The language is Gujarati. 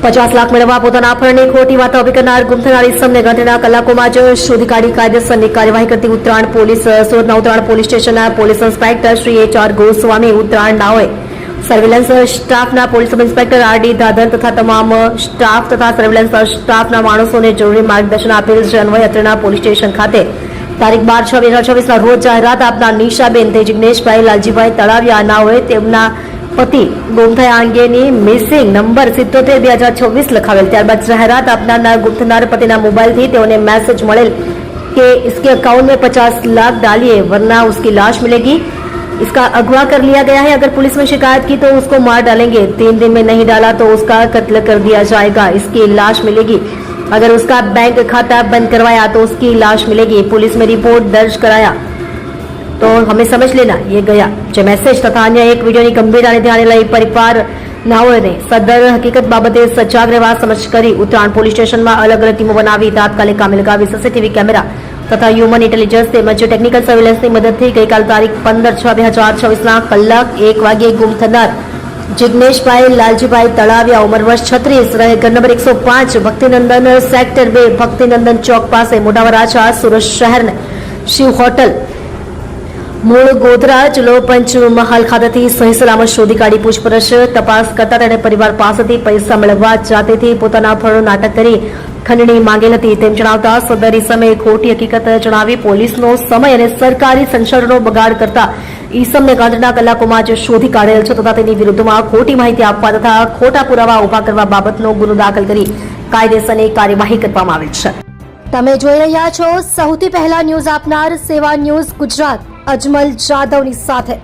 50 લાખ મેળવવા પોતાના અપહરણની ખોટી વાતો ઊભી કરનાર ગુમ થનાર ઇસમને ગણતરીના કલાકોમાં જ શોધી કાઢી કાયદેસરની કાર્યવાહી કરતી ઉત્તરાયણ પોલીસ. સુરતના ઉત્તરાયણ પોલીસ સ્ટેશનના police inspector Shri HR Goswami, Uttarayan નાઓએ સર્વેલન્સ સ્ટાફના police sub inspector RD Dadar તથા તમામ સ્ટાફ તથા સર્વેલન્સ સ્ટાફના માણસોને જરૂરી માર્ગદર્શન આપેલ છે. અન્વયે અત્રેના પોલીસ સ્ટેશન ખાતે તારીખ 12/6/2024 રોજ જાહેરાત આપનાર નિશાબેન તે જિગ્નેશભાઈ લાલજીભાઈ તળાવિયા નાઓએ તેમના પતિ ગુમ થયા અંગેની મિસિંગ નંબર 77/2026 લખાવેલ. ત્યારબાદ જાહેરાત આપનારના ગુમ થનાર પતિના મોબાઈલથી તેઓને મેसेज મળેल कि इसके अकाउंट में 50 लाख डालिए वरना उसकी लाश मिलेगी. इसका अगवा कर लिया गया है. अगर पुलिस में शिकायत की तो उसको मार डालेंगे. 3 दिन में नहीं डाला तो उसका कत्ल कर दिया जाएगा. इसकी लाश मिलेगी. अगर उसका बैंक खाता बंद करवाया तो उसकी लाश मिलेगी. पुलिस में रिपोर्ट दर्ज कराया तो हमें समझ लेना ये गया. जो मैसेज तथा अन्य एक वीडियो की गंभीरताને ધ્યાને લઈ પરિવાર નાઓને સદર હકીકત બાબતે સજાગ રહેવા સમજ કરી ઉત્તરાયણ પોલીસ સ્ટેશનમાં અલગ અલગ ટીમો બનાવી તાત્કાલિક કામે લગાવી CCTV કેમેરા તથા હ્યુમન ઇન્ટેલિજન્સ તેમજ ટેકનિકલ સર્વેલન્સની મદદથી ગઈકાલ તારીખ 15/6/2026 કલાક 1 વાગ્યે ગુમ થનાર જિગ્નેશભાઈ લાલજીભાઈ તળાવિયા ઉંમર વર્ષ 36 રહે ઘર નંબર 105 ભક્તિનંદન સેક્ટર 2 ભક્તિનંદન ચોક પાસે મોટા વરાછા સુરત શહેરને શિવ હોટલ મૂળ ગોધરા જિલ્લો પંચમહાલ ખાતેથી સહી સલામત શોધી કાઢી પૂછપરછ તપાસ કરતા તેણે પરિવાર પાસેથી પૈસા મેળવવા જાતેથી પોતાના અપહરણનું નાટક કરી ખંડણી માંગેલ હતી તેમ જણાવતા સદર ઇસમે ખોટી હકીકત જણાવી પોલીસનો સમય અને સરકારી સંસાધનો બગાડ કરતા ઈસમને ગણતરીના કલાકોમાં જ શોધી કાઢેલ છે તથા તેની વિરુદ્ધમાં ખોટી માહિતી આપવા તથા ખોટા પુરાવા ઉભા કરવા બાબતનો ગુનો દાખલ કરી કાયદેસરની કાર્યવાહી કરવામાં આવેલ છે. તમે જોઈ રહ્યા છો સૌથી પહેલા ન્યૂઝ આપનાર સેવા ન્યૂઝ ગુજરાત અજમલ જાદવની સાથે.